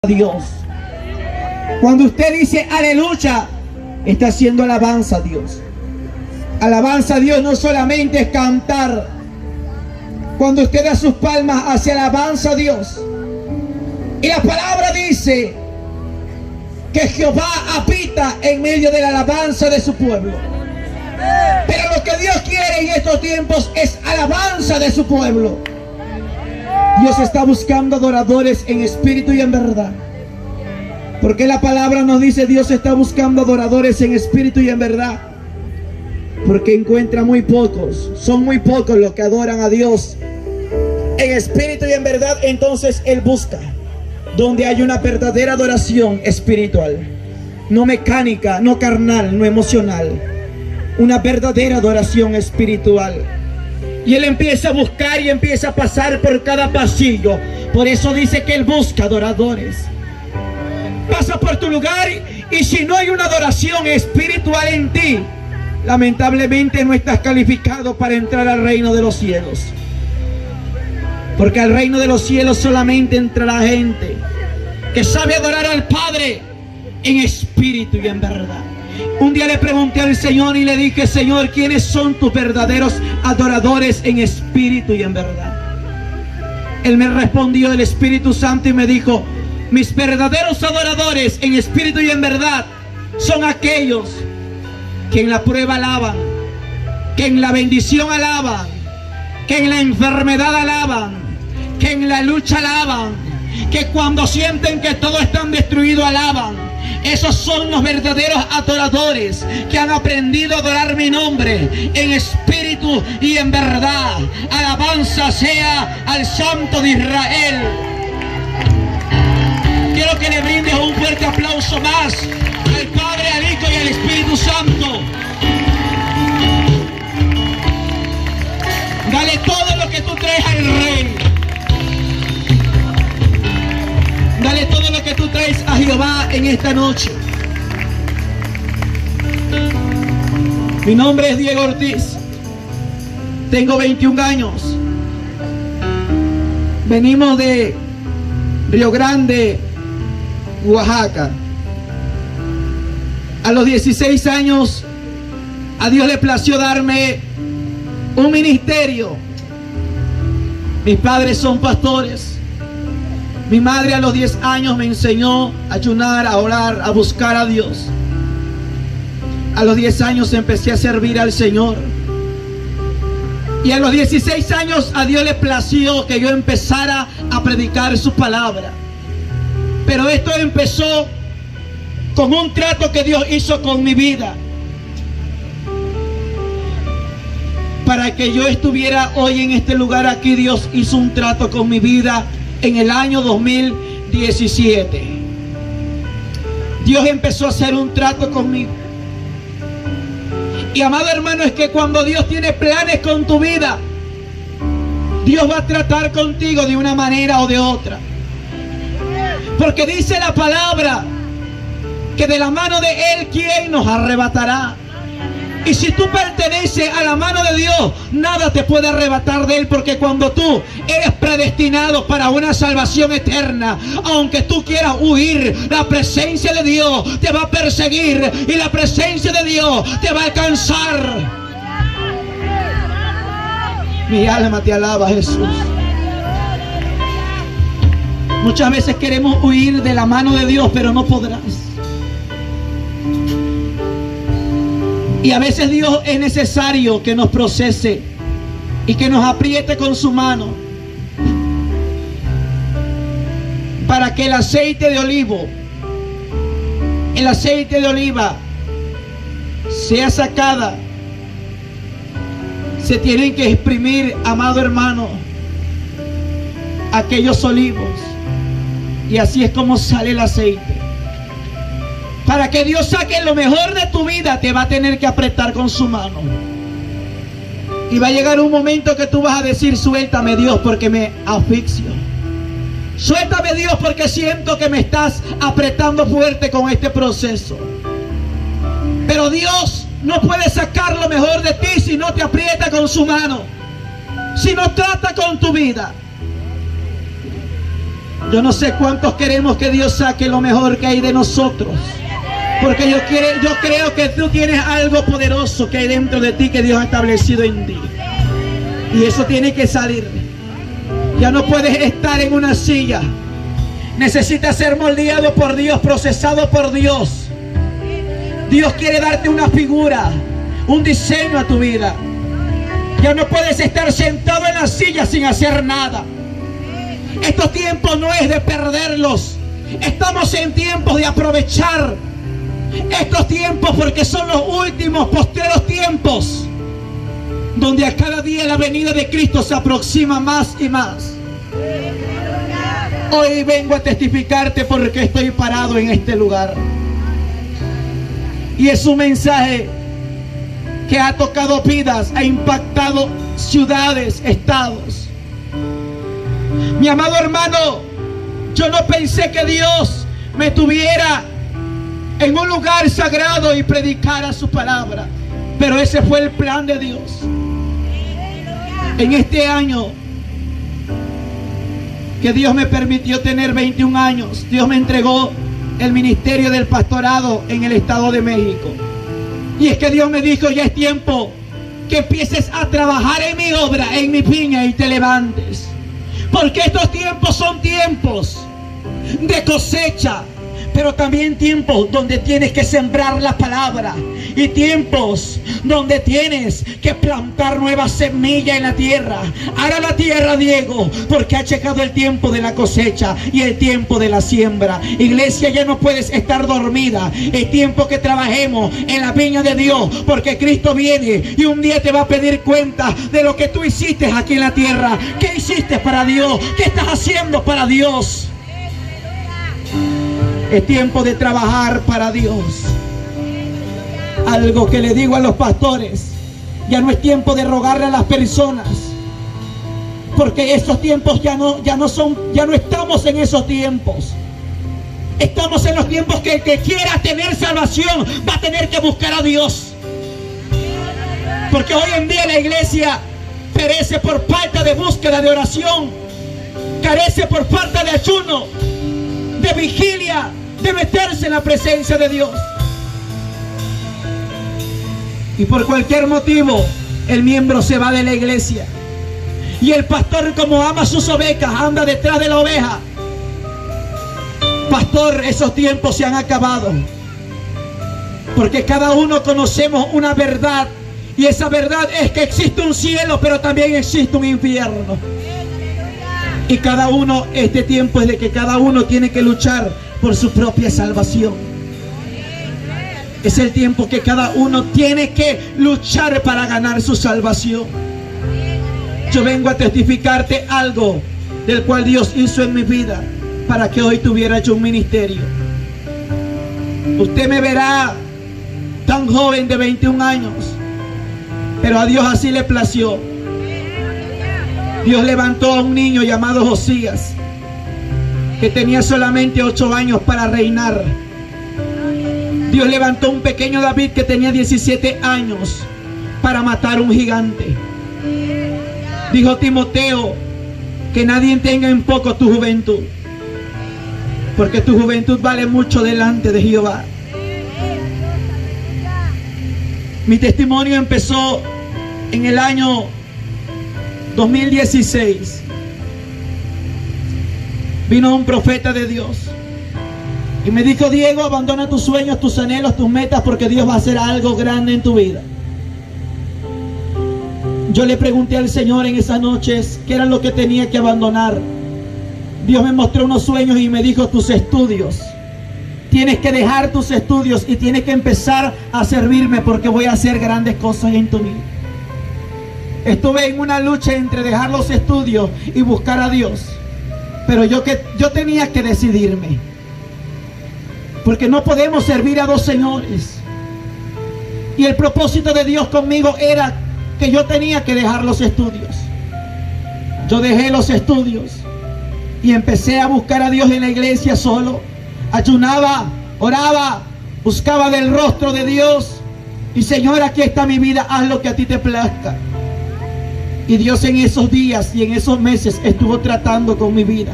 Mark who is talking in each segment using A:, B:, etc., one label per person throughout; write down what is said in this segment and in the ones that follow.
A: Dios. Cuando usted dice aleluya, está haciendo alabanza a Dios. Alabanza a Dios no solamente es cantar. Cuando usted da sus palmas, hace alabanza a Dios. Y la palabra dice que Jehová habita en medio de la alabanza de su pueblo. Pero lo que Dios quiere en estos tiempos es alabanza de su pueblo. Dios está buscando adoradores en espíritu y en verdad. Porque la palabra nos dice: Dios está buscando adoradores en espíritu y en verdad. Porque encuentra muy pocos. Son muy pocos los que adoran a Dios en espíritu y en verdad. Entonces Él busca donde hay una verdadera adoración espiritual, no mecánica, no carnal, no emocional. Una verdadera adoración espiritual. Y Él empieza a buscar y empieza a pasar por cada pasillo. Por eso dice que Él busca adoradores. Pasa por tu lugar y si no hay una adoración espiritual en ti, lamentablemente no estás calificado para entrar al reino de los cielos. Porque al reino de los cielos solamente entrará gente que sabe adorar al Padre en espíritu y en verdad. Un día le pregunté al Señor y le dije: Señor, ¿quiénes son tus verdaderos adoradores en espíritu y en verdad? Él me respondió, el Espíritu Santo, y me dijo: mis verdaderos adoradores en espíritu y en verdad son aquellos que en la prueba alaban, que en la bendición alaban, que en la enfermedad alaban, que en la lucha alaban, que cuando sienten que todo está destruido alaban. Esos son los verdaderos adoradores que han aprendido a adorar mi nombre en espíritu y en verdad. Alabanza sea al Santo de Israel. Quiero que le brindes un fuerte aplauso más al Padre, al Hijo y al Espíritu Santo. Dale todo lo que tú traes al Rey. Dale todo lo que tú traes a Jehová en esta noche. Mi nombre es Diego Ortiz. Tengo 21 años. Venimos de Río Grande, Oaxaca. A los 16 años, a Dios le plació darme un ministerio. Mis padres son pastores. Mi madre a los 10 años me enseñó a ayunar, a orar, a buscar a Dios. A los 10 años empecé a servir al Señor. Y a los 16 años a Dios le plació que yo empezara a predicar su palabra. Pero esto empezó con un trato que Dios hizo con mi vida. Para que yo estuviera hoy en este lugar aquí, Dios hizo un trato con mi vida. En el año 2017 Dios empezó a hacer un trato conmigo. Y amado hermano, es que cuando Dios tiene planes con tu vida, Dios va a tratar contigo de una manera o de otra. Porque dice la palabra que de la mano de Él, ¿quién nos arrebatará? Y si tú perteneces a la mano de Dios, nada te puede arrebatar de Él, porque cuando tú eres predestinado para una salvación eterna, aunque tú quieras huir, la presencia de Dios te va a perseguir y la presencia de Dios te va a alcanzar. Mi alma te alaba, Jesús. Muchas veces queremos huir de la mano de Dios, pero no podrás. Y a veces Dios es necesario que nos procese y que nos apriete con su mano para que el aceite de oliva sea sacada. Se tienen que exprimir, amado hermano, aquellos olivos, y así es como sale el aceite. Para que Dios saque lo mejor de tu vida, te va a tener que apretar con su mano. Y va a llegar un momento que tú vas a decir: suéltame, Dios, porque me asfixio. Suéltame, Dios, porque siento que me estás apretando fuerte con este proceso. Pero Dios no puede sacar lo mejor de ti si no te aprieta con su mano, si no trata con tu vida. Yo no sé cuántos queremos que Dios saque lo mejor que hay de nosotros. Porque yo creo que tú tienes algo poderoso que hay dentro de ti, que Dios ha establecido en ti. Y eso tiene que salir. Ya no puedes estar en una silla. Necesitas ser moldeado por Dios, procesado por Dios. Dios quiere darte una figura, un diseño a tu vida. Ya no puedes estar sentado en la silla sin hacer nada. Estos tiempos no es de perderlos. Estamos en tiempos de aprovechar estos tiempos, porque son los últimos, postreros tiempos, donde a cada día la venida de Cristo se aproxima más y más. Hoy vengo a testificarte porque estoy parado en este lugar. Y es un mensaje que ha tocado vidas, ha impactado ciudades, estados. Mi amado hermano, yo no pensé que Dios me tuviera en un lugar sagrado y predicara su palabra, pero ese fue el plan de Dios. En este año que Dios me permitió tener 21 años, Dios me entregó el ministerio del pastorado en el Estado de México. Y es que Dios me dijo: ya es tiempo que empieces a trabajar en mi obra, en mi viña, y te levantes. Porque estos tiempos son tiempos de cosecha, pero también tiempos donde tienes que sembrar la palabra, y tiempos donde tienes que plantar nuevas semillas en la tierra. Ahora la tierra, Diego, porque ha llegado el tiempo de la cosecha y el tiempo de la siembra. Iglesia, ya no puedes estar dormida. Es tiempo que trabajemos en la viña de Dios, porque Cristo viene y un día te va a pedir cuenta de lo que tú hiciste aquí en la tierra. ¿Qué hiciste para Dios? ¿Qué estás haciendo para Dios? Es tiempo de trabajar para Dios. Algo que le digo a los pastores: ya no es tiempo de rogarle a las personas, porque esos tiempos ya no estamos en esos tiempos. Estamos en los tiempos que el que quiera tener salvación va a tener que buscar a Dios. Porque hoy en día la iglesia perece por falta de búsqueda, de oración, carece por falta de ayuno, de vigilia, de meterse en la presencia de Dios. Y por cualquier motivo el miembro se va de la iglesia, y el pastor, como ama sus ovejas, anda detrás de la oveja. Pastor, esos tiempos se han acabado, porque cada uno conocemos una verdad, y esa verdad es que existe un cielo, pero también existe un infierno. Y cada uno, este tiempo es de que cada uno tiene que luchar por su propia salvación. Es el tiempo que cada uno tiene que luchar para ganar su salvación. Yo vengo a testificarte algo del cual Dios hizo en mi vida para que hoy tuviera yo un ministerio. Usted me verá tan joven de 21 años, pero a Dios así le plació. Dios levantó a un niño llamado Josías, que tenía solamente 8 años para reinar. Dios levantó a un pequeño David que tenía 17 años para matar un gigante. Dijo Timoteo que nadie tenga en poco tu juventud, porque tu juventud vale mucho delante de Jehová. Mi testimonio empezó en el año 2016. Vino un profeta de Dios y me dijo: Diego, abandona tus sueños, tus anhelos, tus metas, porque Dios va a hacer algo grande en tu vida. Yo le pregunté al Señor en esas noches qué era lo que tenía que abandonar. Dios me mostró unos sueños y me dijo: tus estudios. Tienes que dejar tus estudios y tienes que empezar a servirme, porque voy a hacer grandes cosas en tu vida. Estuve en una lucha entre dejar los estudios y buscar a Dios, pero yo tenía que decidirme, porque no podemos servir a dos señores. Y el propósito de Dios conmigo era que yo tenía que dejar los estudios. Yo dejé los estudios y empecé a buscar a Dios en la iglesia solo. Ayunaba, oraba, buscaba del rostro de Dios. Y Señor, aquí está mi vida, haz lo que a ti te plazca. Y Dios en esos días y en esos meses estuvo tratando con mi vida.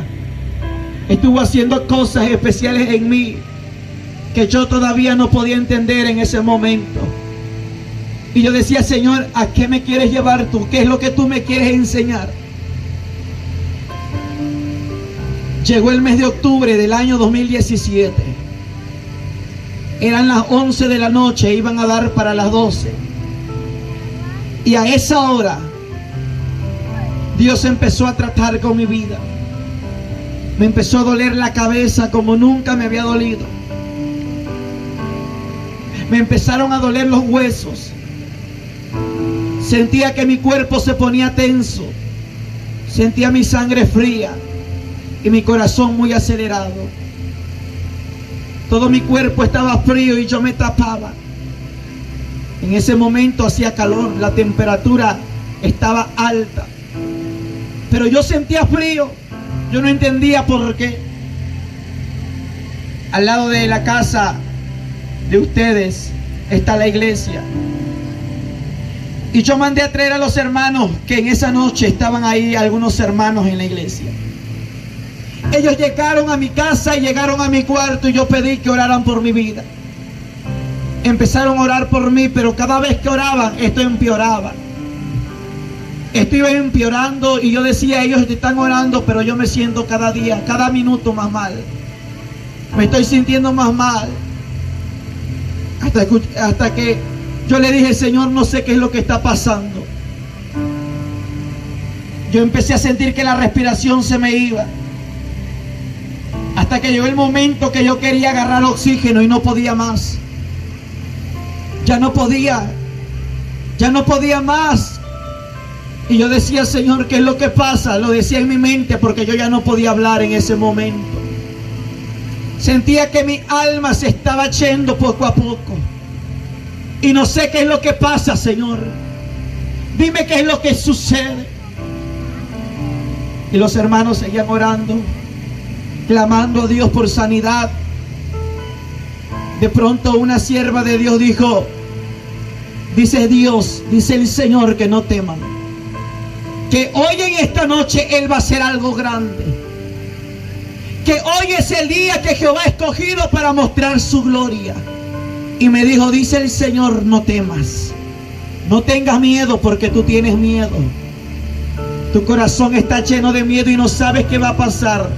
A: estuvo haciendo cosas especiales en mí que yo todavía no podía entender en ese momento. Y yo decía, Señor, ¿a qué me quieres llevar tú? ¿Qué es lo que tú me quieres enseñar? Llegó el mes de octubre del año 2017. Eran las 11 de la noche, iban a dar para las 12. Y a esa hora, Dios empezó a tratar con mi vida. Me empezó a doler la cabeza como nunca me había dolido. Me empezaron a doler los huesos. Sentía que mi cuerpo se ponía tenso. Sentía mi sangre fría y mi corazón muy acelerado. Todo mi cuerpo estaba frío y yo me tapaba. En ese momento hacía calor, la temperatura estaba alta. Pero yo sentía frío. Yo no entendía por qué. Al lado de la casa de ustedes está la iglesia. Y yo mandé a traer a los hermanos que en esa noche estaban ahí, algunos hermanos en la iglesia. Ellos llegaron a mi casa y llegaron a mi cuarto y yo pedí que oraran por mi vida. Empezaron a orar por mí, pero cada vez que oraban, esto empeoraba. Esto iba empeorando y yo decía, ellos están orando, pero yo me siento cada día, cada minuto más mal. Me estoy sintiendo más mal. Hasta que yo le dije, Señor, no sé qué es lo que está pasando. Yo empecé a sentir que la respiración se me iba. Hasta que llegó el momento que yo quería agarrar oxígeno y no podía más. Ya no podía más. Y yo decía, Señor, ¿qué es lo que pasa? Lo decía en mi mente porque yo ya no podía hablar en ese momento. Sentía que mi alma se estaba yendo poco a poco. Y no sé qué es lo que pasa, Señor. Dime qué es lo que sucede. Y los hermanos seguían orando, clamando a Dios por sanidad. De pronto una sierva de Dios dijo, dice Dios, dice el Señor, que no teman, que hoy en esta noche Él va a hacer algo grande, que hoy es el día que Jehová ha escogido para mostrar su gloria. Y me dijo, dice el Señor, no temas, no tengas miedo, porque tú tienes miedo. Tu corazón está lleno de miedo y no sabes qué va a pasar,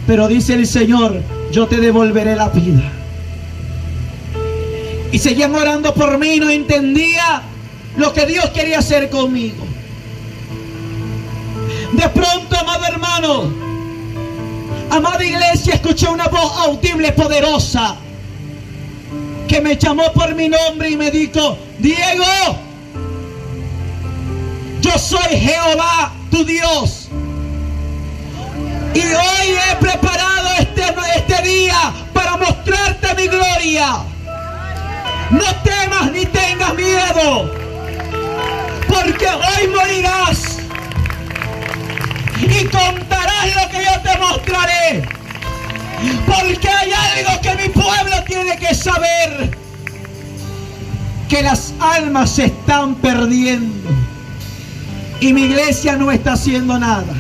A: pero dice el Señor, yo te devolveré la vida. Y seguían orando por mí y no entendía lo que Dios quería hacer conmigo. De pronto, amado hermano, amada iglesia, escuché una voz audible, poderosa, que me llamó por mi nombre y me dijo, Diego, yo soy Jehová, tu Dios. Y hoy he preparado este día para mostrarte mi gloria. No temas ni tengas miedo, porque hoy morirás y contarás lo que yo te mostraré. Porque hay algo que mi pueblo tiene que saber, que las almas se están perdiendo y mi iglesia no está haciendo nada.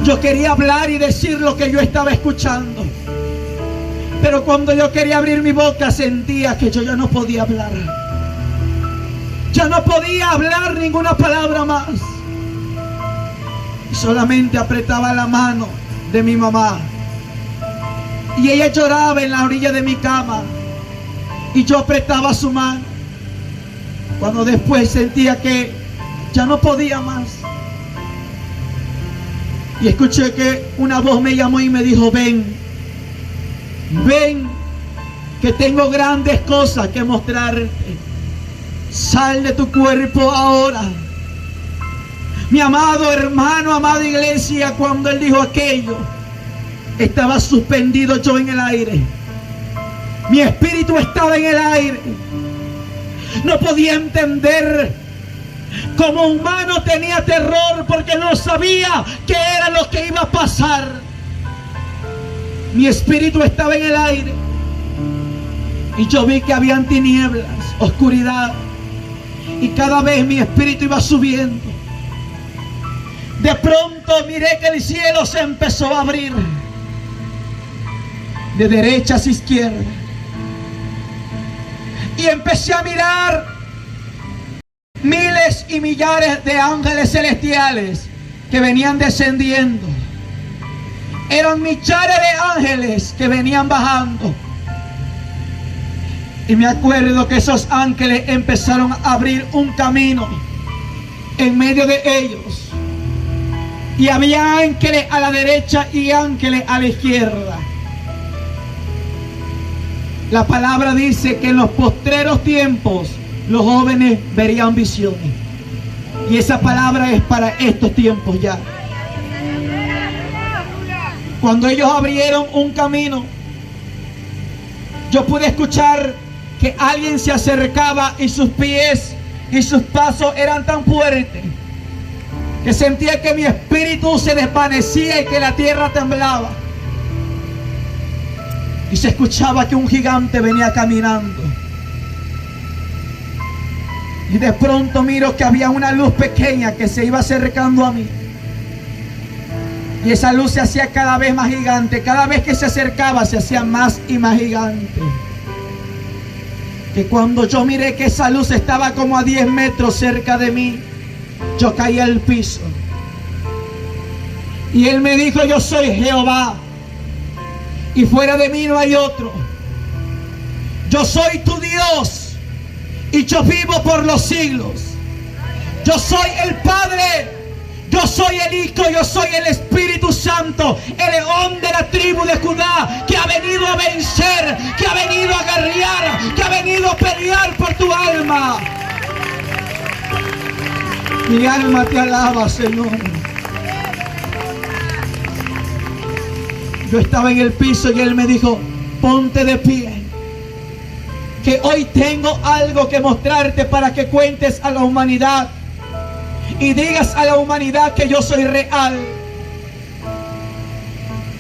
A: Yo quería hablar y decir lo que yo estaba escuchando, pero cuando yo quería abrir mi boca sentía que yo ya no podía hablar. Ya no podía hablar ninguna palabra más. Solamente apretaba la mano de mi mamá y ella lloraba en la orilla de mi cama y yo apretaba su mano. Cuando después sentía que ya no podía más y escuché que una voz me llamó y me dijo, ven, ven, que tengo grandes cosas que mostrarte. Sal de tu cuerpo ahora. Mi amado hermano, amada iglesia, cuando él dijo aquello, estaba suspendido yo en el aire. Mi espíritu estaba en el aire. No podía entender. Como humano tenía terror porque no sabía qué era lo que iba a pasar. Mi espíritu estaba en el aire y yo vi que habían tinieblas, oscuridad, y cada vez mi espíritu iba subiendo. De pronto miré que el cielo se empezó a abrir de derecha hacia izquierda. Y empecé a mirar miles y millares de ángeles celestiales que venían descendiendo. Eran millares de ángeles que venían bajando. Y me acuerdo que esos ángeles empezaron a abrir un camino en medio de ellos. Y había ángeles a la derecha y ángeles a la izquierda. La palabra dice que en los postreros tiempos los jóvenes verían visiones. Y esa palabra es para estos tiempos ya. Cuando ellos abrieron un camino, yo pude escuchar que alguien se acercaba y sus pies y sus pasos eran tan fuertes que sentía que mi espíritu se desvanecía y que la tierra temblaba. Y se escuchaba que un gigante venía caminando. Y de pronto miro que había una luz pequeña que se iba acercando a mí. Y esa luz se hacía cada vez más gigante. Cada vez que se acercaba se hacía más y más gigante. Que cuando yo miré que esa luz estaba como a 10 metros cerca de mí, yo caí al piso. Y él me dijo: yo soy Jehová, y fuera de mí no hay otro. Yo soy tu Dios, y yo vivo por los siglos. Yo soy el Padre, yo soy el Hijo, yo soy el Espíritu Santo, el león de la tribu de Judá, que ha venido a vencer, que ha venido a guerrear, que ha venido a pelear por tu alma. Mi alma te alaba, Señor. Yo estaba en el piso y él me dijo: ponte de pie, que hoy tengo algo que mostrarte para que cuentes a la humanidad y digas a la humanidad que yo soy real.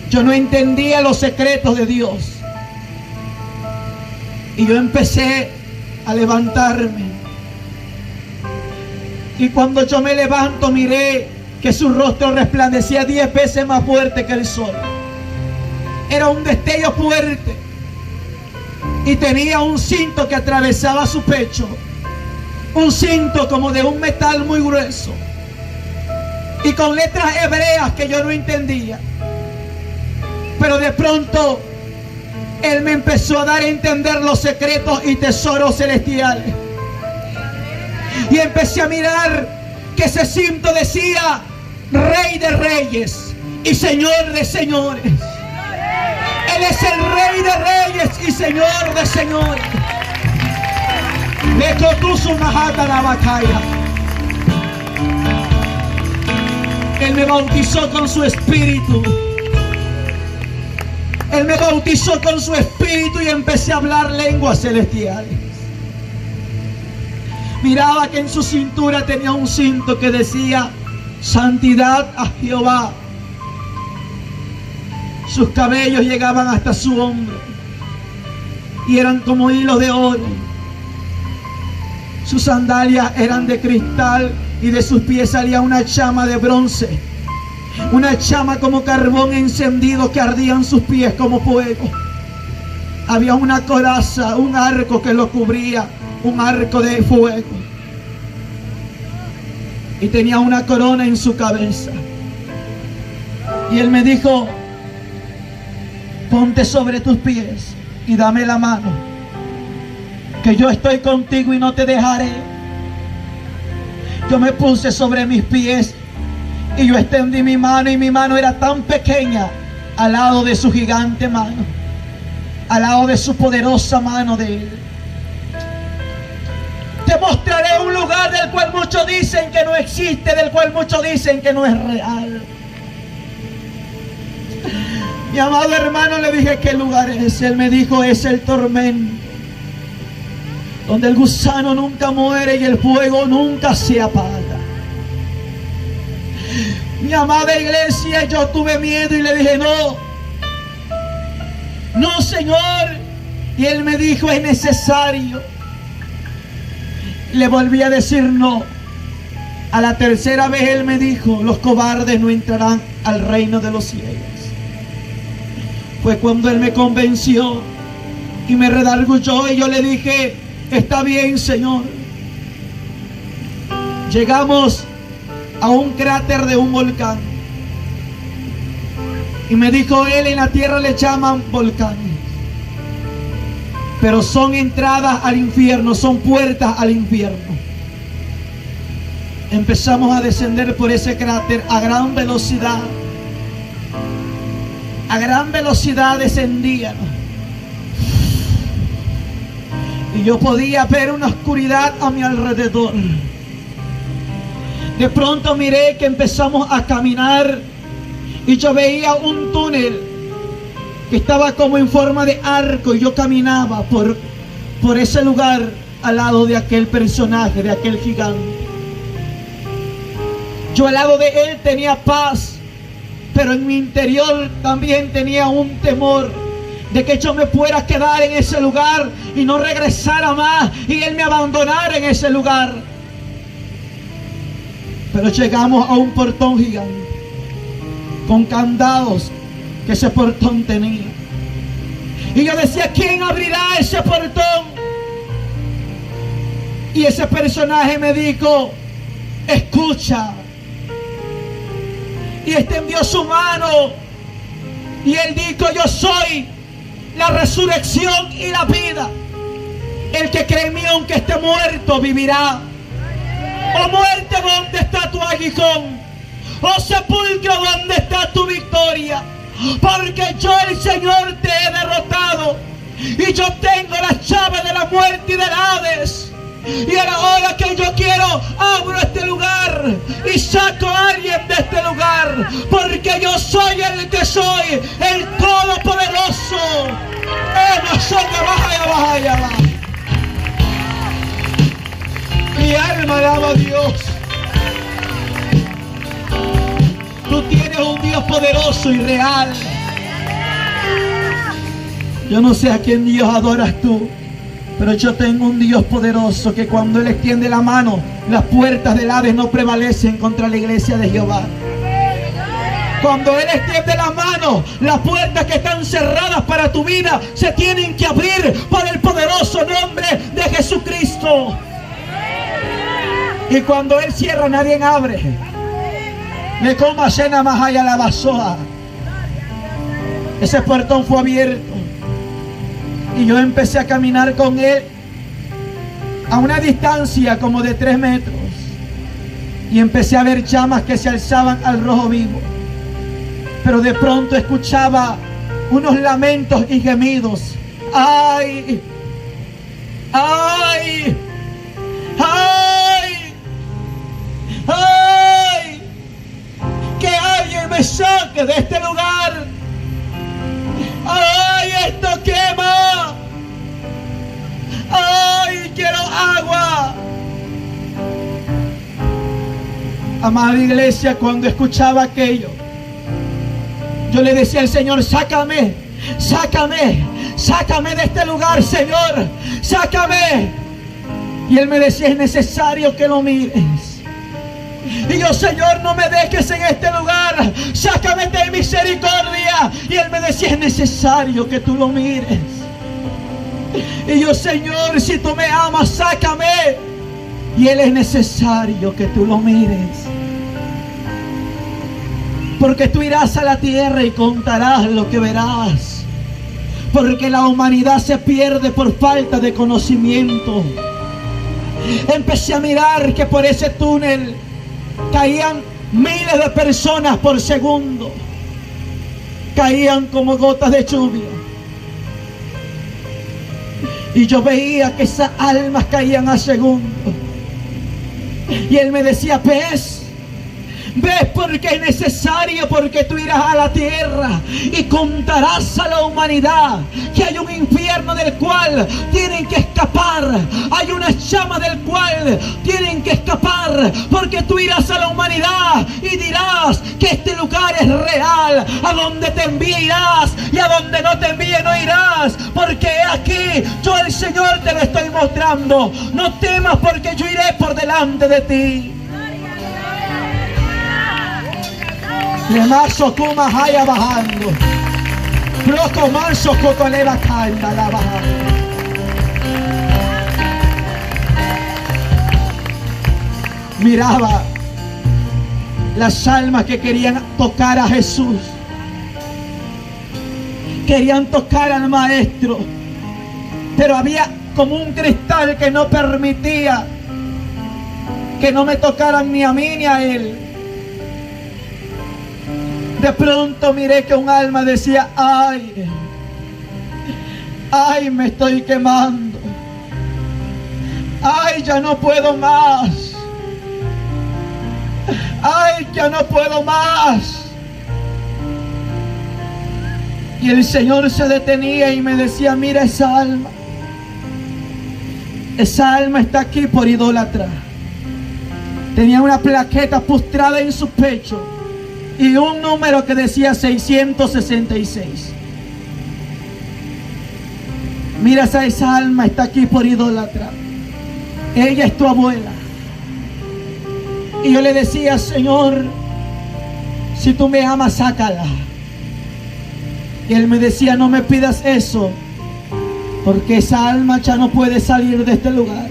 A: Yo no entendía los secretos de Dios. Y yo empecé a levantarme. Y cuando yo me levanto, miré que su rostro resplandecía 10 veces más fuerte que el sol. Era un destello fuerte. Y tenía un cinto que atravesaba su pecho. Un cinto como de un metal muy grueso. Y con letras hebreas que yo no entendía. Pero de pronto él me empezó a dar a entender los secretos y tesoros celestiales. Y empecé a mirar que ese cinto decía: Rey de Reyes y Señor de Señores. Él es el Rey de Reyes y Señor de Señores. Él me bautizó con su espíritu. Él me bautizó con su espíritu y empecé a hablar lenguas celestiales. Miraba que en su cintura tenía un cinto que decía: santidad a Jehová. Sus cabellos llegaban hasta su hombro y eran como hilos de oro. Sus sandalias eran de cristal y de sus pies salía una llama de bronce. Una llama como carbón encendido que ardía en sus pies como fuego. Había una coraza, un arco que lo cubría, un arco de fuego. Y tenía una corona en su cabeza. Y él me dijo: ponte sobre tus pies y dame la mano, que yo estoy contigo y no te dejaré. Yo me puse sobre mis pies y yo extendí mi mano, y mi mano era tan pequeña al lado de su gigante mano, al lado de su poderosa mano de él. Te mostraré un lugar del cual muchos dicen que no existe, del cual muchos dicen que no es real. Mi amado hermano, le dije: ¿qué lugar es? Él me dijo: es el tormento, donde el gusano nunca muere y el fuego nunca se apaga. Mi amada iglesia, yo tuve miedo y le dije: no, Señor. Y él me dijo: es necesario. Le volví a decir: no, A la tercera vez Él me dijo: los cobardes no entrarán al reino de los cielos. Fue cuando Él me convenció y me redarguyó, y yo le dije: está bien, Señor. Llegamos a un cráter de un volcán, y me dijo Él: en la tierra le llaman volcanes, pero son entradas al infierno, son puertas al infierno. Empezamos a descender por ese cráter a gran velocidad. A gran velocidad descendíamos. Y yo podía ver una oscuridad a mi alrededor. De pronto miré que empezamos a caminar, y yo veía un túnel que estaba como en forma de arco, y yo caminaba por ese lugar al lado de aquel personaje, de aquel gigante. Yo al lado de él tenía paz, pero en mi interior también tenía un temor de que yo me pudiera quedar en ese lugar y no regresara más, y él me abandonara en ese lugar. Pero llegamos a un portón gigante con candados que ese portón tenía. Y yo decía: ¿quién abrirá ese portón? Y ese personaje me dijo: escucha. Y extendió su mano, y él dijo: yo soy la resurrección y la vida. El que cree en mí, aunque esté muerto, vivirá. Oh muerte, ¿dónde está tu aguijón? Oh sepulcro, ¿dónde está tu victoria? Porque yo, el Señor, te he derrotado, y yo tengo las llaves de la muerte y del Hades. Y a la hora que yo quiero, abro este lugar y saco a alguien de este lugar, porque yo soy el que soy, el Todopoderoso. Mi alma alaba a Dios. Tú tienes un Dios poderoso y real. Yo no sé a quién Dios adoras tú, pero yo tengo un Dios poderoso que cuando Él extiende la mano, las puertas del Hades no prevalecen contra la iglesia de Jehová. Cuando Él extiende la mano, las puertas que están cerradas para tu vida se tienen que abrir por el poderoso nombre de Jesucristo. Y cuando Él cierra, nadie abre. Le coma cena más allá la basoa. Ese portón fue abierto, y yo empecé a caminar con Él a una distancia como de 3 metros, y empecé a ver llamas que se alzaban al rojo vivo. Pero de pronto escuchaba unos lamentos y gemidos. ¡Ay! ¡Ay! ¡Ay! ¡Ay! ¡Que alguien me saque de este lugar! ¡Ay, esto quema! ¡Ay, quiero agua! Amada iglesia, cuando escuchaba aquello, yo le decía al Señor: sácame, sácame, sácame de este lugar, Señor, sácame. Y Él me decía: es necesario que lo mires. Y yo: Señor, no me dejes en este lugar, sácame de misericordia. Y Él me decía: es necesario que tú lo mires. Y yo: Señor, si tú me amas, sácame. Y Él: es necesario que tú lo mires, porque tú irás a la tierra y contarás lo que verás, porque la humanidad se pierde por falta de conocimiento. Empecé a mirar que por ese túnel caían miles de personas por segundo. Caían como gotas de lluvia. Y yo veía que esas almas caían a segundo. Y Él me decía: ¿ves? ¿Ves? Porque es necesario, porque tú irás a la tierra y contarás a la humanidad que hay un infierno del cual tienen que escapar, hay una llama del cual tienen que escapar, porque tú irás a la humanidad y dirás que este lugar es real, a donde te envíe irás y a donde no te envíe no irás, porque aquí yo, el Señor, te lo estoy mostrando. No temas, porque yo iré por delante de ti. Remazo kuma haya bajando. Proco manso cotoleva calma la bajando. Miraba las almas que querían tocar a Jesús. Querían tocar al Maestro. Pero había como un cristal que no permitía que no me tocaran ni a mí ni a Él. De pronto miré que un alma decía: ay, ay, me estoy quemando. Ay, ya no puedo más. Ay, ya no puedo más. Y el Señor se detenía y me decía: mira esa alma. Esa alma está aquí por idólatra. Tenía una plaqueta postrada en su pecho y un número que decía 666. Mira esa alma, está aquí por idólatra. Ella es tu abuela. Y yo le decía: Señor, si tú me amas, sácala. Y Él me decía: no me pidas eso, porque esa alma ya no puede salir de este lugar.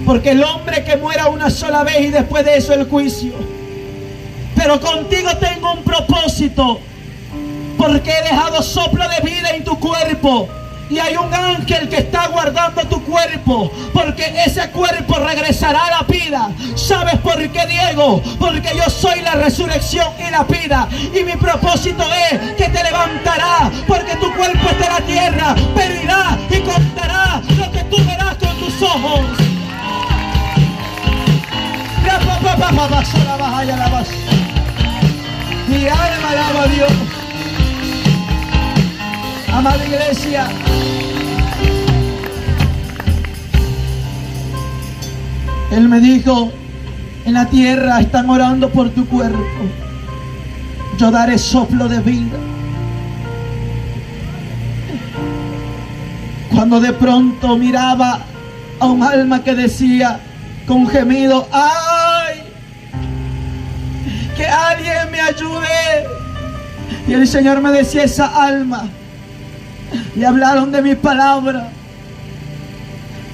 A: Porque el hombre que muera una sola vez y después de eso el juicio. Pero contigo tengo un propósito, porque he dejado soplo de vida en tu cuerpo. Y hay un ángel que está guardando tu cuerpo, porque ese cuerpo regresará a la vida. ¿Sabes por qué, Diego? Porque yo soy la resurrección y la vida. Y mi propósito es que te levantará, porque tu cuerpo está en la tierra, pero irá y contará lo que tú verás con tus ojos. Mi alma alaba a Dios. Amada iglesia, Él me dijo: en la tierra están orando por tu cuerpo. Yo daré soplo de vida. Cuando de pronto miraba a un alma que decía con gemido: ¡ay! ¡Que alguien me ayude! Y el Señor me decía: esa alma le hablaron de mi palabra,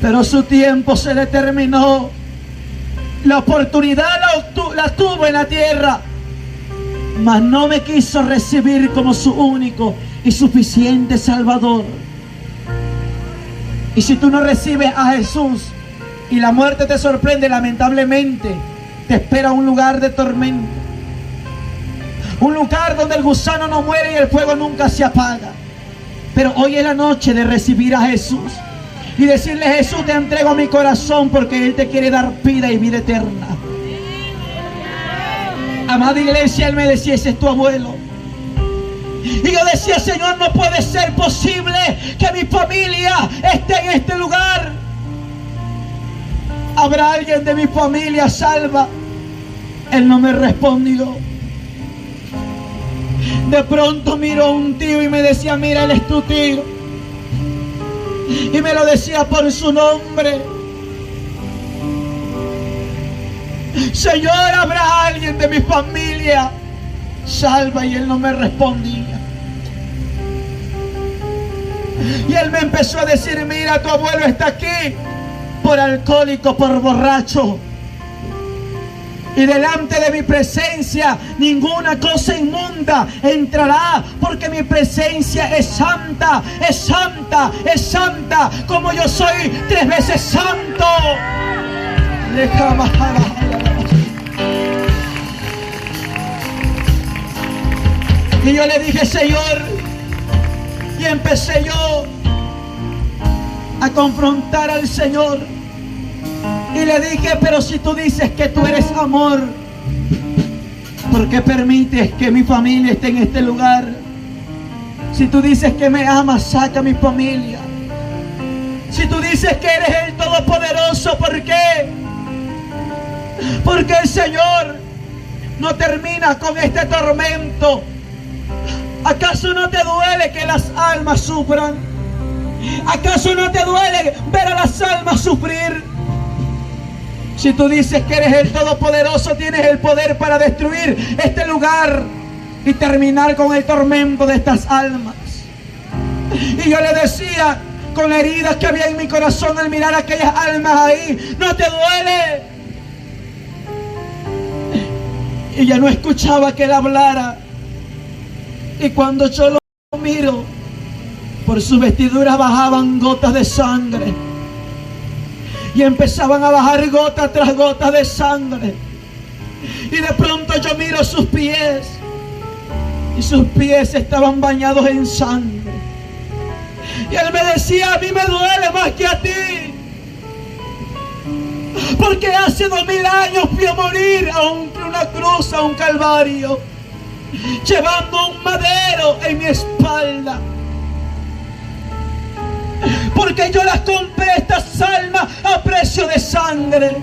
A: pero su tiempo se le terminó. La oportunidad la tuvo en la tierra, mas no me quiso recibir como su único y suficiente Salvador. Y si tú no recibes a Jesús y la muerte te sorprende, lamentablemente te espera un lugar de tormento, un lugar donde el gusano no muere y el fuego nunca se apaga. Pero hoy es la noche de recibir a Jesús y decirle: Jesús, te entrego mi corazón, porque Él te quiere dar vida y vida eterna. Amada iglesia, Él me decía: ese es tu abuelo. Y yo decía: Señor, no puede ser posible que mi familia esté en este lugar. ¿Habrá alguien de mi familia salva? Él no me respondió. De pronto miró un tío y me decía: mira, él es tu tío. Y me lo decía por su nombre. Señor, ¿habrá alguien de mi familia salva? Y él no me respondía. Y él me empezó a decir: mira, tu abuelo está aquí por alcohólico, por borracho. Y delante de mi presencia ninguna cosa inmunda entrará, porque mi presencia es santa, es santa, es santa, como yo soy 3 veces santo. Y yo le dije: Señor, y empecé yo a confrontar al Señor. Y le dije: pero si tú dices que tú eres amor, ¿por qué permites que mi familia esté en este lugar? Si tú dices que me amas, saca a mi familia. Si tú dices que eres el Todopoderoso, ¿por qué? Porque el Señor no termina con este tormento. ¿Acaso no te duele que las almas sufran? ¿Acaso no te duele ver a las almas sufrir? Si tú dices que eres el Todopoderoso, tienes el poder para destruir este lugar y terminar con el tormento de estas almas. Y yo le decía, con la herida que había en mi corazón al mirar a aquellas almas ahí, ¿no te duele? Y ya no escuchaba que él hablara. Y cuando yo lo miro, por sus vestiduras bajaban gotas de sangre. Y empezaban a bajar gota tras gota de sangre. Y de pronto yo miro sus pies. Y sus pies estaban bañados en sangre. Y él me decía, a mí me duele más que a ti. Porque hace 2000 años fui a morir a una cruz, a un calvario, llevando un madero en mi espalda. Porque yo las compré, estas almas, a precio de sangre.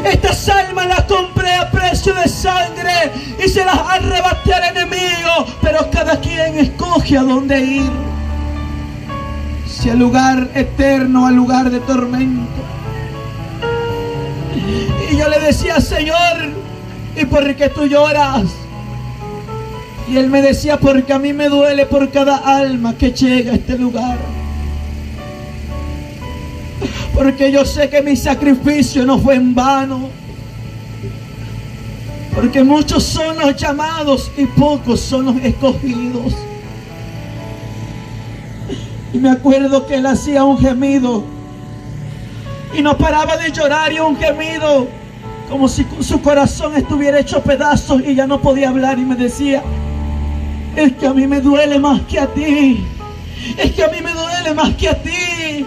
A: Estas almas las compré a precio de sangre y se las arrebaté al enemigo. Pero cada quien escoge a dónde ir. Si al lugar eterno, al lugar de tormento. Y yo le decía, Señor, ¿y por qué tú lloras? Y él me decía, porque a mí me duele por cada alma que llega a este lugar. Porque yo sé que mi sacrificio no fue en vano. Porque muchos son los llamados y pocos son los escogidos. Y me acuerdo que él hacía un gemido y no paraba de llorar, y un gemido como si su corazón estuviera hecho pedazos y ya no podía hablar. Y me decía, es que a mí me duele más que a ti. Es que a mí me duele más que a ti.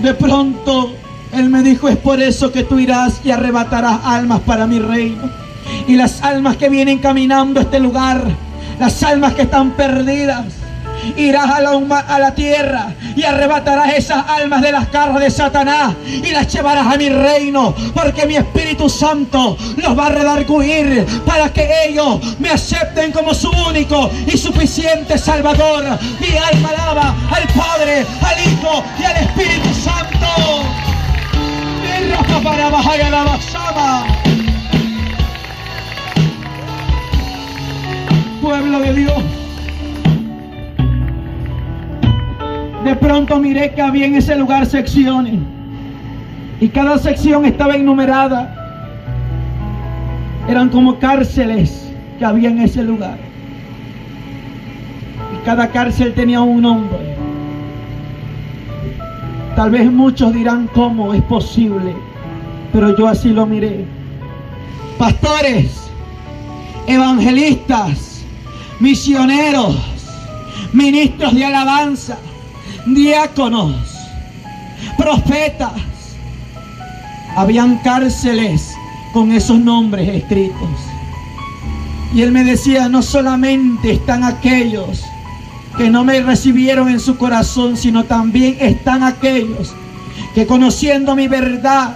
A: De pronto él me dijo, es por eso que tú irás y arrebatarás almas para mi reino. Y las almas que vienen caminando a este lugar, las almas que están perdidas, irás a la tierra y arrebatarás esas almas de las garras de Satanás y las llevarás a mi reino, porque mi Espíritu Santo los va a redarguir para que ellos me acepten como su único y suficiente Salvador. Mi alma alaba al Padre, al Hijo y al Espíritu Santo. Mi raja para bajar a la basama. Pueblo de Dios. De pronto miré que había en ese lugar secciones, y cada sección estaba enumerada. Eran como cárceles que había en ese lugar, y cada cárcel tenía un nombre. Tal vez muchos dirán, ¿cómo es posible? Pero yo así lo miré. Pastores, evangelistas, misioneros, ministros de alabanza, diáconos, profetas. Habían cárceles con esos nombres escritos. Y él me decía, no solamente están aquellos que no me recibieron en su corazón, sino también están aquellos que, conociendo mi verdad,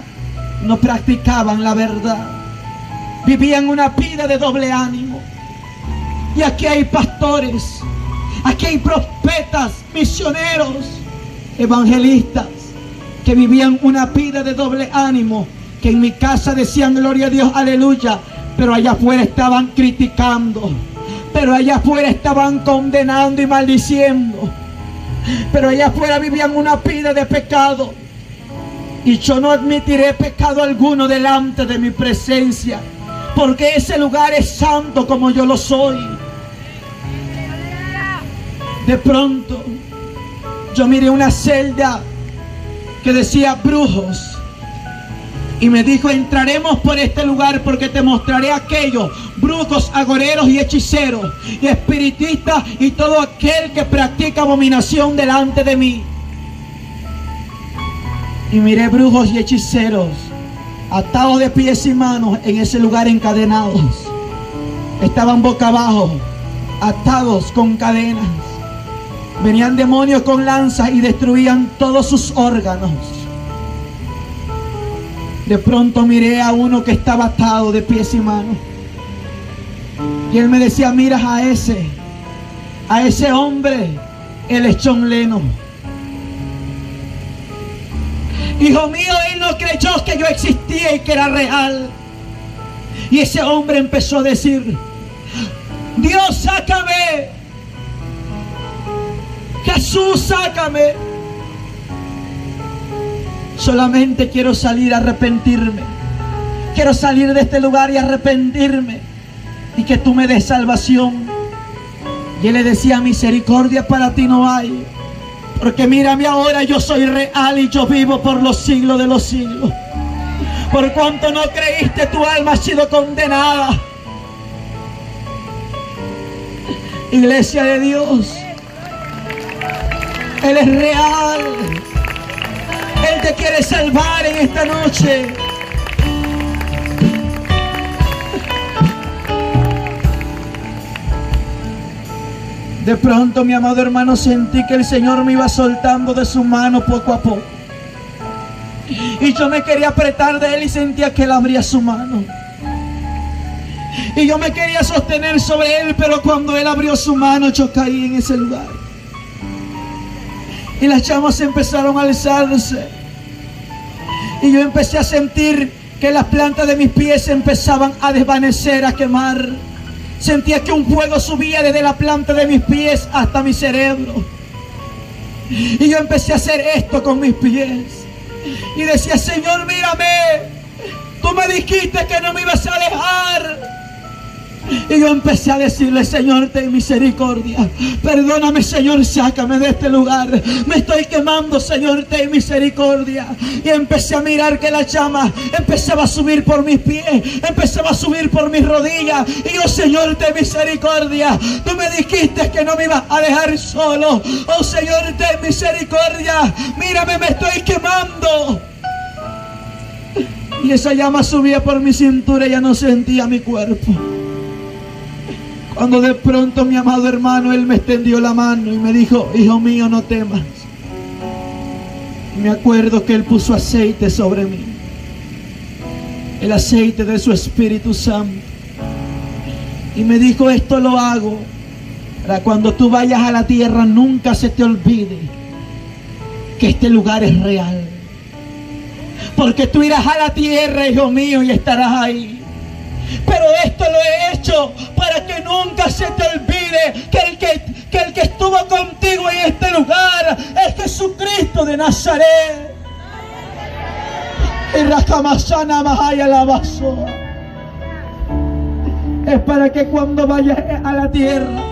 A: no practicaban la verdad. Vivían una vida de doble ánimo. Y aquí hay pastores, aquí hay profetas, misioneros, evangelistas, que vivían una vida de doble ánimo, que en mi casa decían gloria a Dios, aleluya, pero allá afuera estaban criticando, pero allá afuera estaban condenando y maldiciendo, pero allá afuera vivían una vida de pecado. Y yo no admitiré pecado alguno delante de mi presencia, porque ese lugar es santo como yo lo soy. De pronto yo miré una celda que decía brujos, y me dijo, entraremos por este lugar porque te mostraré aquellos brujos, agoreros y hechiceros y espiritistas y todo aquel que practica abominación delante de mí. Y miré brujos y hechiceros atados de pies y manos en ese lugar, encadenados. Estaban boca abajo, atados con cadenas. Venían demonios con lanzas y destruían todos sus órganos. De pronto miré a uno que estaba atado de pies y manos. Y él me decía, miras a ese hombre, él es John Lennon. Hijo mío, él no creyó que yo existía y que era real. Y ese hombre empezó a decir: Dios, sácame. Jesús, sácame. Solamente quiero salir a arrepentirme. Quiero salir de este lugar y arrepentirme. Y que tú me des salvación. Y él le decía: misericordia para ti no hay. Porque mírame ahora, yo soy real y yo vivo por los siglos de los siglos. Por cuanto no creíste, tu alma ha sido condenada. Iglesia de Dios, Él es real. Él te quiere salvar en esta noche. De pronto, mi amado hermano, sentí que el Señor me iba soltando de su mano poco a poco. Y yo me quería apretar de Él y sentía que Él abría su mano. Y yo me quería sostener sobre Él, pero cuando Él abrió su mano, yo caí en ese lugar. Y las llamas empezaron a alzarse. Y yo empecé a sentir que las plantas de mis pies empezaban a desvanecer, a quemar. Sentía que un fuego subía desde la planta de mis pies hasta mi cerebro. Y yo empecé a hacer esto con mis pies. Y decía: Señor, mírame. Tú me dijiste que no me ibas a dejar. Y yo empecé a decirle: Señor, ten misericordia. Perdóname, Señor, sácame de este lugar. Me estoy quemando, Señor, ten misericordia. Y empecé a mirar que la llama empezaba a subir por mis pies, empezaba a subir por mis rodillas. Y yo: Señor, ten misericordia. Tú me dijiste que no me ibas a dejar solo. Oh, Señor, ten misericordia. Mírame, me estoy quemando. Y esa llama subía por mi cintura y ya no sentía mi cuerpo. Cuando de pronto, mi amado hermano, Él me extendió la mano y me dijo: hijo mío, no temas. Y me acuerdo que Él puso aceite sobre mí, el aceite de su Espíritu Santo. Y me dijo: esto lo hago para cuando tú vayas a la tierra, nunca se te olvide que este lugar es real. Porque tú irás a la tierra, hijo mío, y estarás ahí. Pero esto lo he hecho para que nunca se te olvide que el que estuvo contigo en este lugar es Jesucristo de Nazaret. Es para que cuando vayas a la tierra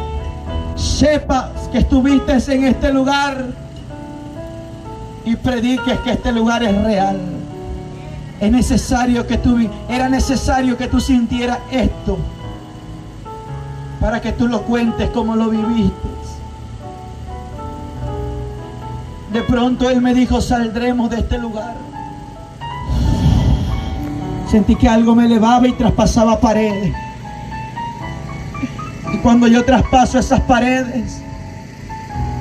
A: sepas que estuviste en este lugar y prediques que este lugar es real. Era necesario que tú sintieras esto para que tú lo cuentes como lo viviste. De pronto Él me dijo: saldremos de este lugar. Sentí que algo me elevaba y traspasaba paredes. Y cuando yo traspaso esas paredes,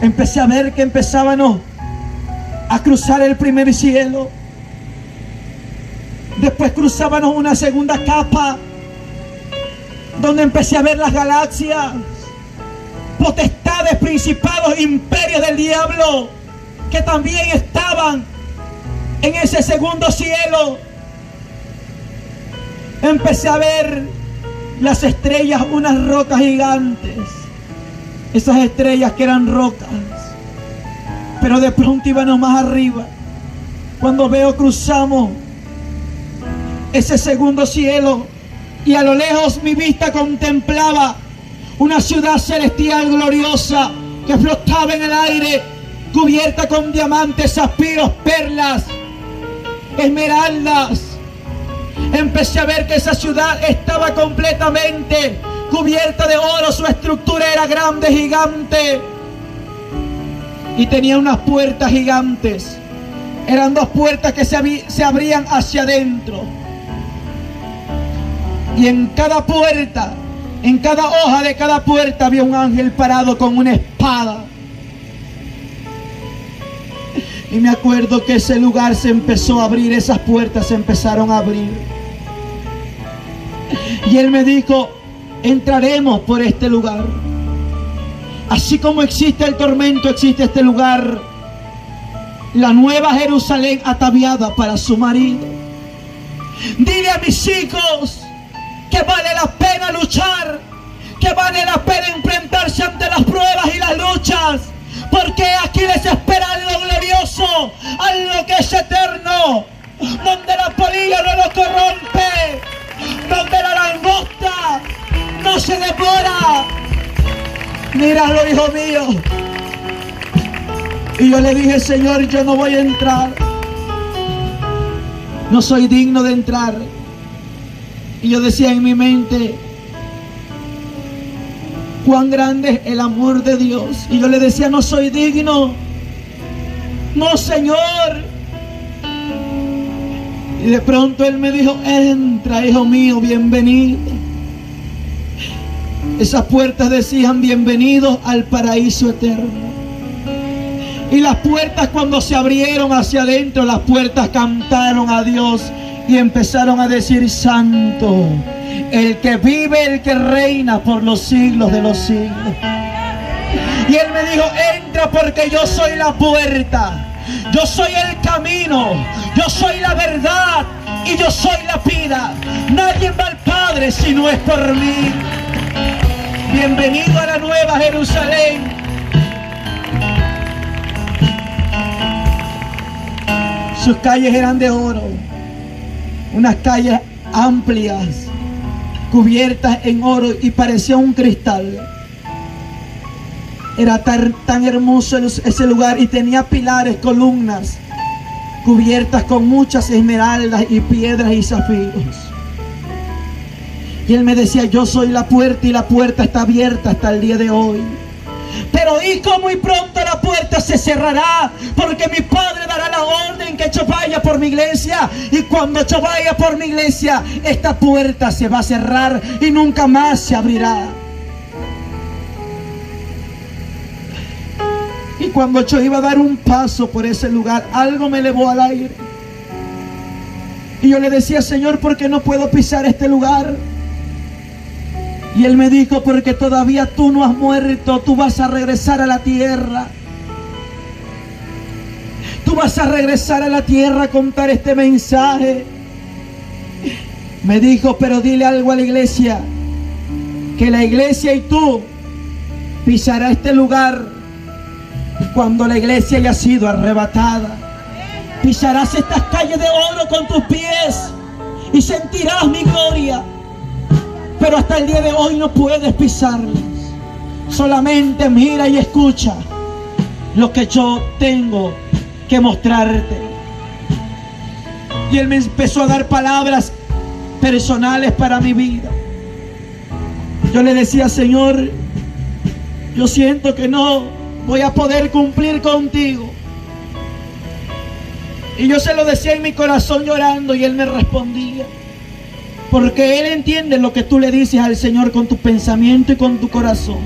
A: empecé a ver que empezábamos a cruzar el primer cielo. Después cruzábamos una segunda capa, donde empecé a ver las galaxias, potestades, principados, imperios del diablo, que también estaban en ese segundo cielo. Empecé a ver las estrellas, unas rocas gigantes. Esas estrellas que eran rocas, pero de pronto íbamos más arriba. Cuando cruzamos ese segundo cielo, y a lo lejos mi vista contemplaba una ciudad celestial gloriosa que flotaba en el aire, cubierta con diamantes, zafiros, perlas, esmeraldas. Empecé a ver que esa ciudad estaba completamente cubierta de oro. Su estructura era grande, gigante, y tenía unas puertas gigantes. Eran dos puertas que se abrían hacia adentro. Y en cada puerta, en cada hoja de cada puerta, había un ángel parado con una espada. Y me acuerdo que ese lugar se empezó a abrir, esas puertas se empezaron a abrir. Y Él me dijo: entraremos por este lugar. Así como existe el tormento, existe este lugar. la nueva Jerusalén ataviada para su marido. Dile a mis hijos que vale la pena luchar, que vale la pena enfrentarse ante las pruebas y las luchas, porque aquí les espera algo glorioso, algo que es eterno, donde la polilla no lo corrompe, donde la langosta no se devora. Míralo, hijo mío. Y yo le dije, Señor, yo no voy a entrar, no soy digno de entrar. Y yo decía en mi mente, cuán grande es el amor de Dios. Y yo le decía, no soy digno, no, Señor. Y de pronto Él me dijo, entra, hijo mío, bienvenido. Esas puertas decían, bienvenidos al paraíso eterno. Y las puertas, cuando se abrieron hacia adentro, las puertas cantaron a Dios y empezaron a decir, santo, el que vive, el que reina por los siglos de los siglos. Y Él me dijo, entra, porque yo soy la puerta, yo soy el camino, yo soy la verdad y yo soy la vida. Nadie va al Padre si no es por mí. Bienvenido a la nueva Jerusalén. Sus calles eran de oro, unas calles amplias, cubiertas en oro, y parecía un cristal. Era tan hermoso ese lugar, y tenía pilares, columnas, cubiertas con muchas esmeraldas y piedras y zafiros. Y Él me decía, yo soy la puerta, y la puerta está abierta hasta el día de hoy. Pero hijo, muy pronto la puerta se cerrará, porque mi Padre dará la orden que yo vaya por mi iglesia. Y cuando yo vaya por mi iglesia, esta puerta se va a cerrar y nunca más se abrirá. Y cuando yo iba a dar un paso por ese lugar, algo me elevó al aire. Y yo le decía, Señor, ¿por qué no puedo pisar este lugar? Y Él me dijo, porque todavía tú no has muerto, tú vas a regresar a la tierra. Tú vas a regresar a la tierra a contar este mensaje. Me dijo, pero dile algo a la iglesia, que la iglesia y tú pisará este lugar cuando la iglesia haya sido arrebatada. Pisarás estas calles de oro con tus pies y sentirás mi gloria. Pero hasta el día de hoy no puedes pisarlas. Solamente mira y escucha lo que yo tengo que mostrarte. Y Él me empezó a dar palabras personales para mi vida. Yo le decía, Señor, yo siento que no voy a poder cumplir contigo. Y yo se lo decía en mi corazón llorando, y Él me respondía. Porque Él entiende lo que tú le dices al Señor con tu pensamiento y con tu corazón.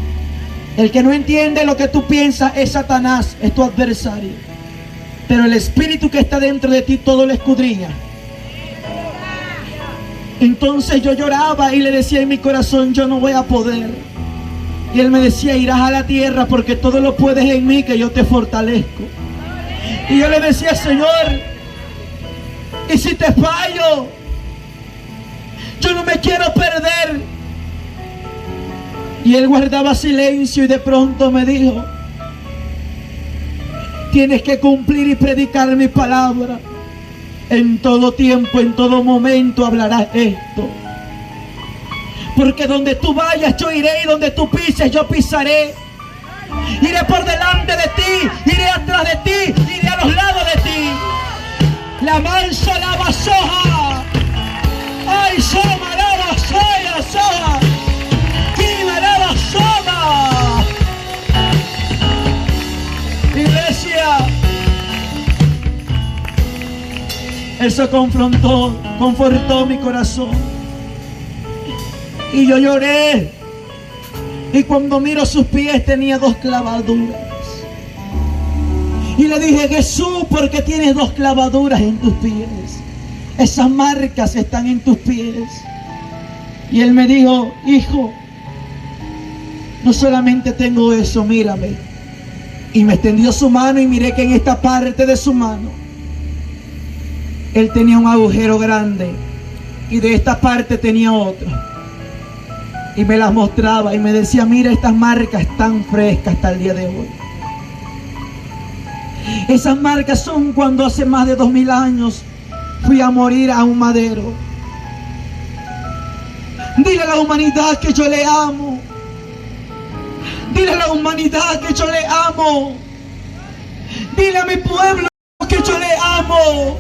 A: El que no entiende lo que tú piensas es Satanás, es tu adversario. Pero el Espíritu que está dentro de ti todo lo escudriña. Entonces yo lloraba y le decía en mi corazón, yo no voy a poder. Y Él me decía, irás a la tierra porque todo lo puedes en mí, que yo te fortalezco. Y yo le decía, Señor, ¿y si te fallo? Yo no me quiero perder. Y Él guardaba silencio, y de pronto me dijo, tienes que cumplir y predicar mi palabra. En todo tiempo, en todo momento hablarás esto. Porque donde tú vayas yo iré, y donde tú pises yo pisaré. Iré por delante de ti, iré atrás de ti, iré a los lados de ti. La mansa, la basoja. Ay, soma, la basoya, soja. Kima, la basoma. Iglesia. Eso confortó mi corazón. Y yo lloré. Y cuando miro sus pies tenía 2 clavaduras. Y le dije, Jesús, ¿por qué tienes 2 clavaduras en tus pies? Esas marcas están en tus pies. Y Él me dijo, hijo, no solamente tengo eso, mírame. Y me extendió su mano y miré que en esta parte de su mano él tenía un agujero grande y de esta parte tenía otro. Y me las mostraba y me decía: mira, estas marcas están frescas hasta el día de hoy. Esas marcas son cuando hace más de 2000 años fui a morir a un madero. Dile a la humanidad que yo le amo. Dile a la humanidad que yo le amo. Dile a mi pueblo que yo le amo.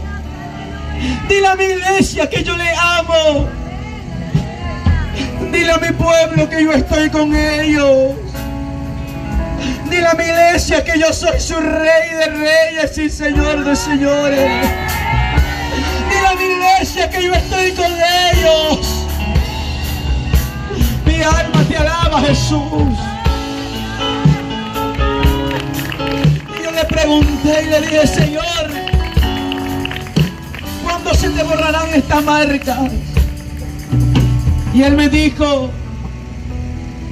A: Dile a mi iglesia que yo le amo. Dile a mi pueblo que yo estoy con ellos. Dile a mi iglesia que yo soy su rey de reyes y señor de señores. Dile a mi iglesia que yo estoy con ellos. Mi alma te alaba, Jesús. Y yo le pregunté y le dije: Señor, ¿cuándo se te borrarán estas marcas? Y Él me dijo: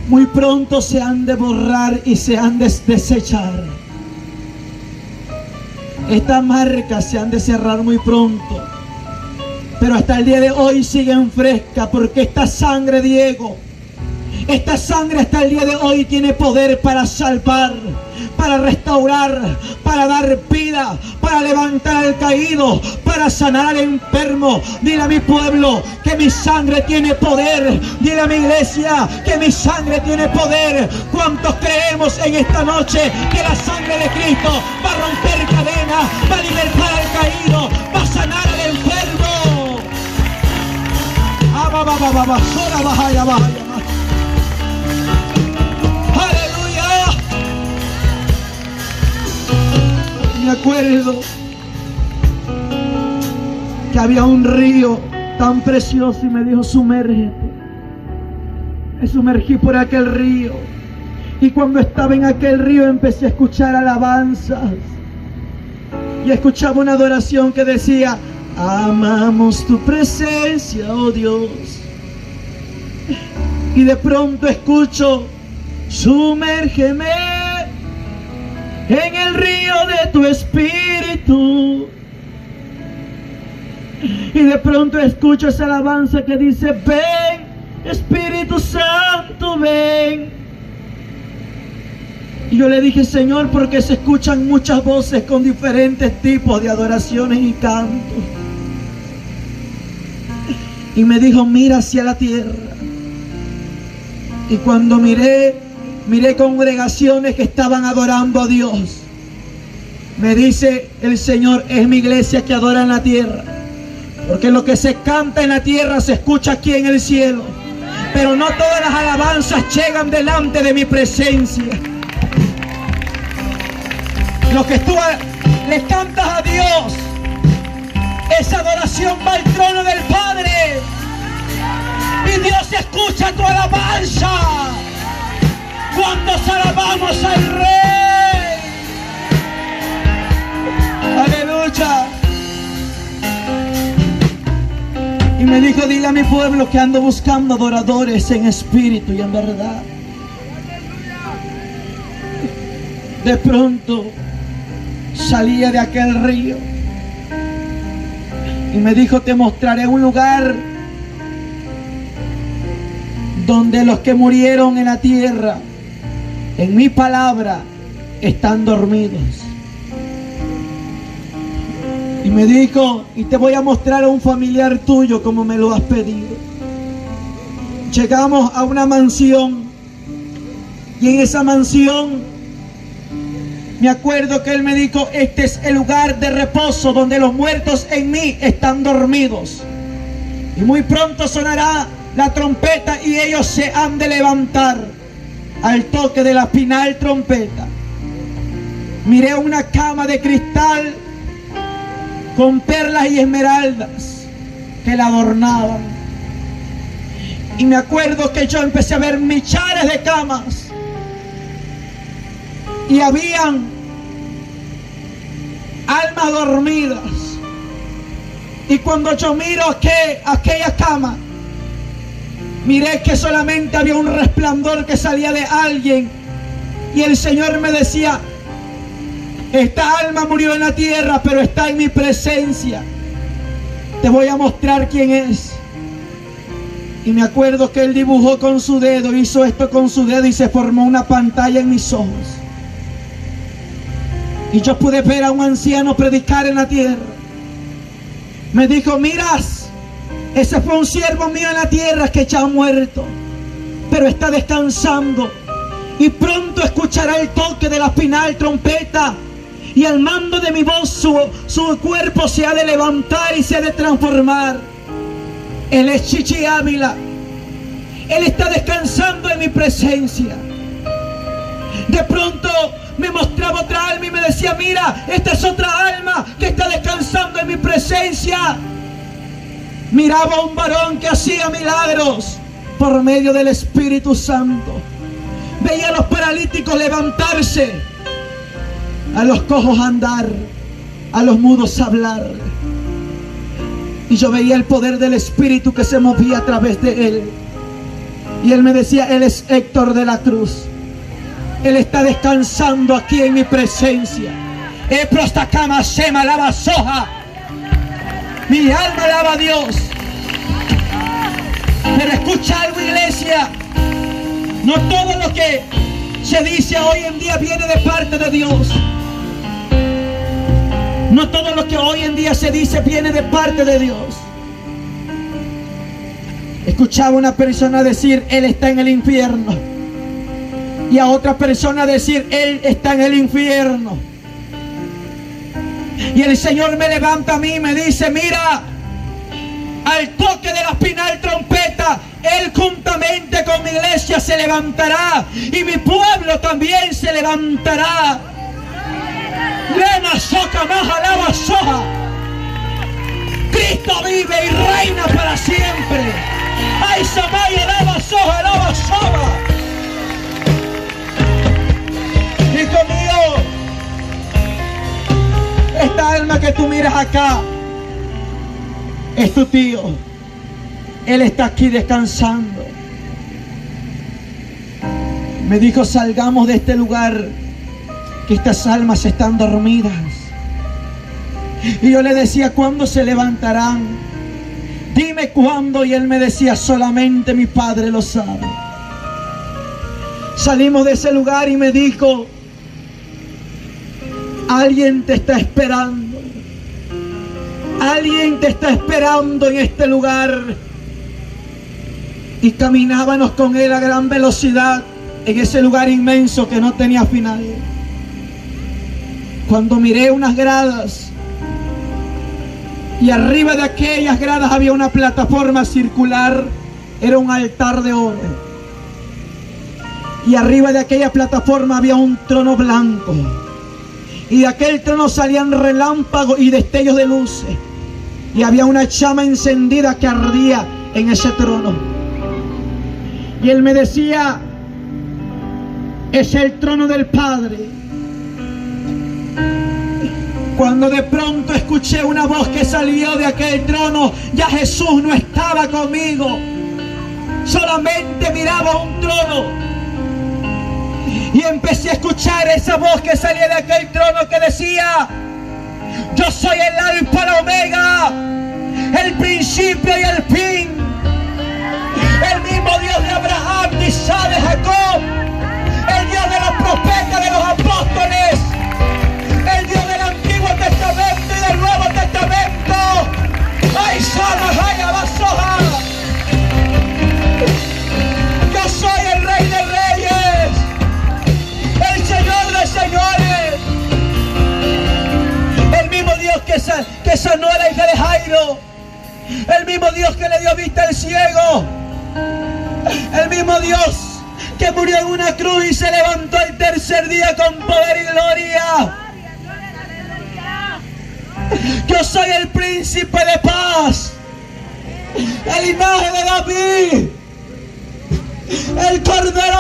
A: muy pronto se han de borrar y se han de desechar. Estas marcas se han de cerrar muy pronto, pero hasta el día de hoy siguen frescas, porque esta sangre, Diego, esta sangre hasta el día de hoy tiene poder para salvar, para restaurar, para dar vida, para levantar al caído, para sanar al enfermo. Dile a mi pueblo que mi sangre tiene poder. Dile a mi iglesia que mi sangre tiene poder. ¿Cuántos creemos en esta noche que la sangre de Cristo va a romper cadenas, va a libertar al caído, va a sanar al enfermo? Me acuerdo que había un río tan precioso y me dijo: sumérgete. Me sumergí por aquel río y cuando estaba en aquel río empecé a escuchar alabanzas y escuchaba una adoración que decía: amamos tu presencia, oh Dios. Y de pronto escucho: sumérgeme en el río de tu espíritu. Y de pronto escucho esa alabanza que dice: ven, Espíritu Santo, ven. Y yo le dije: Señor, porque se escuchan muchas voces con diferentes tipos de adoraciones y cantos. Y me dijo: mira hacia la tierra. Y cuando miré congregaciones que estaban adorando a Dios. Me dice el Señor: es mi iglesia que adora en la tierra, porque lo que se canta en la tierra se escucha aquí en el cielo, pero no todas las alabanzas llegan delante de mi presencia. Lo que tú le cantas a Dios, esa adoración va al trono del Padre y Dios escucha tu alabanza. Cuando alabamos al Rey. Aleluya. Y me dijo: dile a mi pueblo que ando buscando adoradores en espíritu y en verdad. De pronto salía de aquel río y me dijo: te mostraré un lugar donde los que murieron en la tierra en mi palabra están dormidos. Y me dijo: y te voy a mostrar a un familiar tuyo como me lo has pedido. Llegamos a una mansión y en esa mansión me acuerdo que él me dijo: este es el lugar de reposo donde los muertos en mí están dormidos. Y muy pronto sonará la trompeta y ellos se han de levantar al toque de la final trompeta. Miré una cama de cristal con perlas y esmeraldas que la adornaban. Y me acuerdo que yo empecé a ver millares de camas y habían almas dormidas. Y cuando yo miro aquella cama, miré que solamente había un resplandor que salía de alguien. Y el Señor me decía: Esta alma murió en la tierra, pero está en mi presencia. Te voy a mostrar quién es. Y me acuerdo que él dibujó con su dedo, hizo esto con su dedo y se formó una pantalla en mis ojos. Y yo pude ver a un anciano predicar en la tierra. Me dijo, miras, ese fue un siervo mío en la tierra que ya ha muerto, pero está descansando. Y pronto escuchará el toque de la final trompeta. Y al mando de mi voz su cuerpo se ha de levantar y se ha de transformar. Él es Chichi Ávila. Él está descansando en mi presencia. De pronto me mostraba otra alma y me decía, mira, esta es otra alma que está descansando en mi presencia. Miraba a un varón que hacía milagros por medio del Espíritu Santo. Veía a los paralíticos levantarse, a los cojos andar, a los mudos hablar. Y yo veía el poder del Espíritu que se movía a través de él. Y él me decía, él es Héctor de la Cruz. Él está descansando aquí en mi presencia. Prostacama Shema alaba soja. Mi alma alaba a Dios. Pero escucha algo, iglesia. No todo lo que se dice hoy en día viene de parte de Dios. No todo lo que hoy en día se dice viene de parte de Dios. Escuchaba una persona decir, él está en el infierno. Y a otra persona decir, él está en el infierno. Y el Señor me levanta a mí y me dice, mira, al toque de la final trompeta, él juntamente con mi iglesia se levantará. Y mi pueblo también se levantará. Lema soca más alaba soja. Cristo vive y reina para siempre. Ay, Samaya alaba soja, alaba soja. Hijo mío, esta alma que tú miras acá es tu tío. Él está aquí descansando. Me dijo, salgamos de este lugar, que estas almas están dormidas. Y yo le decía, ¿cuándo se levantarán? Dime cuándo. Y él me decía, solamente mi Padre lo sabe. Salimos de ese lugar y me dijo, alguien te está esperando. Alguien te está esperando en este lugar. Y caminábamos con él a gran velocidad en ese lugar inmenso que no tenía final. Cuando miré unas gradas, y arriba de aquellas gradas había una plataforma circular, era un altar de oro. Y arriba de aquella plataforma había un trono blanco. Y de aquel trono salían relámpagos y destellos de luces. Y había una llama encendida que ardía en ese trono. Y él me decía, es el trono del Padre. Cuando de pronto escuché una voz que salió de aquel trono, ya Jesús no estaba conmigo. Solamente miraba un trono. Y empecé a escuchar esa voz que salía de aquel trono que decía, yo soy el alfa y la omega, el principio y el fin, el mismo Dios de Abraham, de Isaac, de Jacob, el Dios de los profetas, de los apóstoles, el Dios del Antiguo Testamento y del Nuevo Testamento. ¡Ay, Sama, ay, Abasoja! Yo soy el Rey de Reyes, el Señor de Señores, el mismo Dios que sanó a la hija de Jairo, el mismo Dios que le dio vista al ciego, el mismo Dios que murió en una cruz y se levantó el tercer día con poder y gloria. Yo soy el príncipe de paz, el linaje de David, el cordero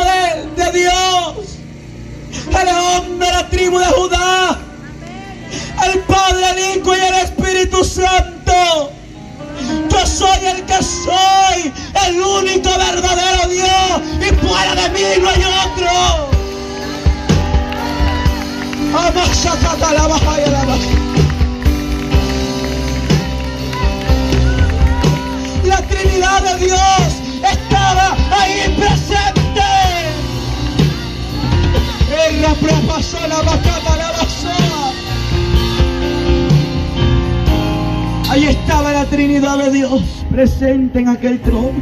A: de Dios, el león de la tribu de Judá, el Padre, el Hijo y el Espíritu Santo. Yo soy el que soy, el único verdadero Dios, y fuera de mí no hay otro. La Trinidad de Dios estaba ahí presente. La propasó la bacata, la basoa. Ahí estaba la Trinidad de Dios presente en aquel trono.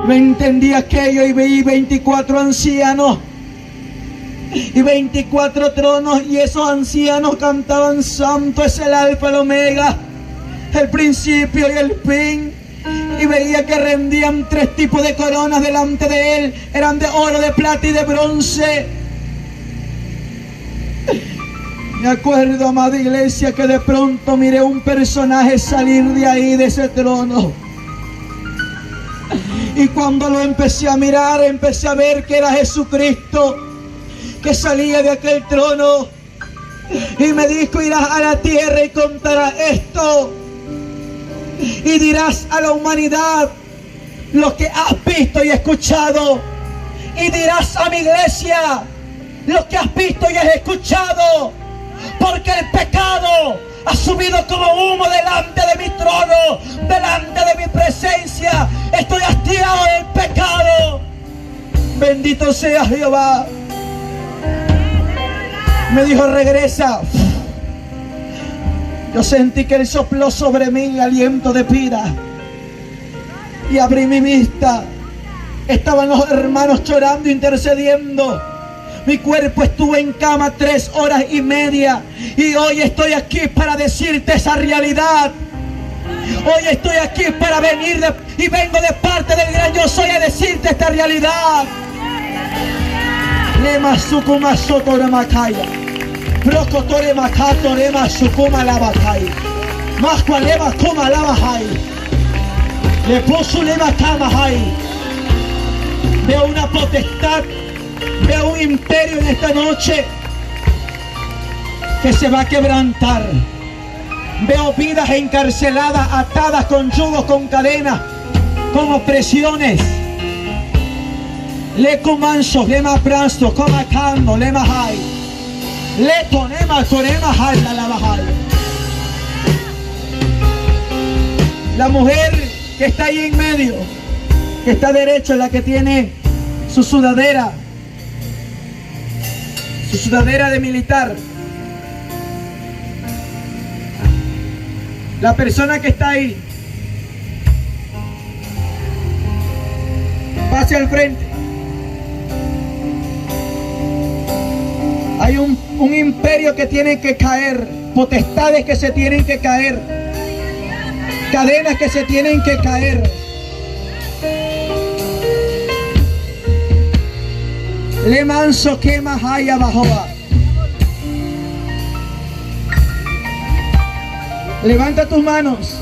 A: Me entendí aquello y veí 24 ancianos y 24 tronos, y esos ancianos cantaban: santo es el alfa y el omega, el principio y el fin. Y veía que rendían 3 tipos de coronas delante de él. Eran de oro, de plata y de bronce. Me acuerdo, amada iglesia, que de pronto miré un personaje salir de ahí, de ese trono. Y cuando lo empecé a mirar, empecé a ver que era Jesucristo, que salía de aquel trono. Y me dijo: irás a la tierra y contarás esto, y dirás a la humanidad lo que has visto y escuchado. Y dirás a mi iglesia lo que has visto y has escuchado. Porque el pecado ha subido como humo delante de mi trono, delante de mi presencia. Estoy hastiado del pecado. Bendito sea Jehová. Me dijo: regresa. Yo sentí que Él sopló sobre mí aliento de vida. Y abrí mi vista. Estaban los hermanos llorando, intercediendo. Mi cuerpo estuvo en cama 3 horas y media. Y hoy estoy aquí para decirte esa realidad. Hoy estoy aquí para venir y vengo de parte del gran yo soy a decirte esta realidad. Lema sukuma sotore makaya. Procotore makato lema sukuma labakai. Masqua lema kuma labahai. Le puso lema kamahai. Veo una potestad. Veo un imperio en esta noche que se va a quebrantar. Veo vidas encarceladas, atadas con yugos, con cadenas, con opresiones. Le comanso, le mapranzo, comacando, le mahai. Le tonema, torema, la lavajai. La mujer que está ahí en medio, que está derecha, es la que tiene su sudadera de militar. La persona que está ahí, pase al frente. Hay un imperio que tiene que caer, potestades que se tienen que caer, cadenas que se tienen que caer. Le manso quema haya bajoa. Levanta tus manos.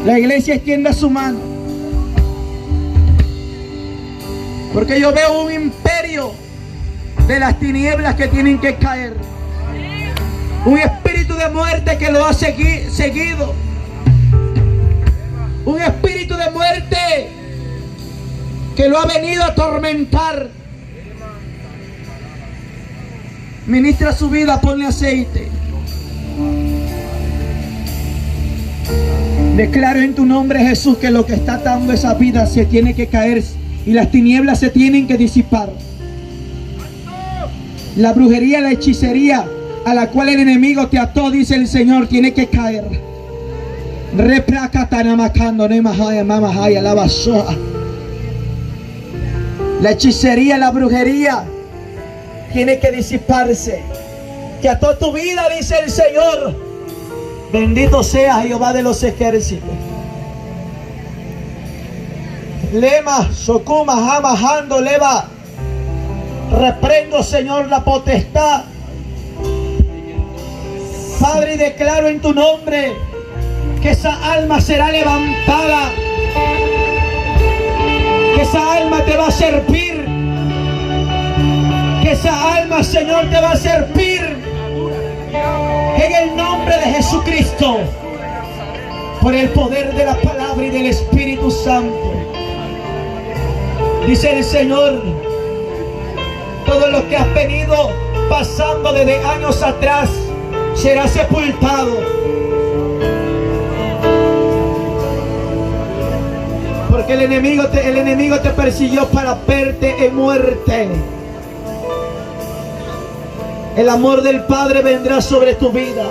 A: La iglesia extienda su mano. Porque yo veo un imperio de las tinieblas que tienen que caer. Un espíritu de muerte que lo ha seguido. Un espíritu de muerte que lo ha venido a atormentar. Ministra su vida, ponle aceite. Declaro en tu nombre, Jesús, que lo que está atando esa vida se tiene que caer y las tinieblas se tienen que disipar. La brujería, la hechicería a la cual el enemigo te ató, dice el Señor, tiene que caer. La hechicería, la brujería tiene que disiparse. Que ató tu vida, dice el Señor. Bendito sea Jehová de los ejércitos. Lema, sokuma, jamajando, leva. Reprendo, Señor, la potestad. Padre, y declaro en tu nombre que esa alma será levantada, que esa alma te va a servir, que esa alma, Señor, te va a servir en el nombre de Jesucristo. por el poder de la palabra y del Espíritu Santo. Dice el Señor, todo lo que has venido pasando desde años atrás será sepultado. Porque el enemigo te persiguió para verte en muerte. El amor del Padre vendrá sobre tu vida.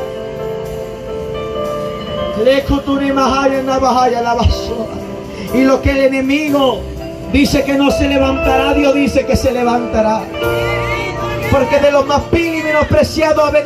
A: Y lo que el enemigo dice que no se levantará, Dios dice que se levantará. Porque de lo más vil y menospreciado ha venido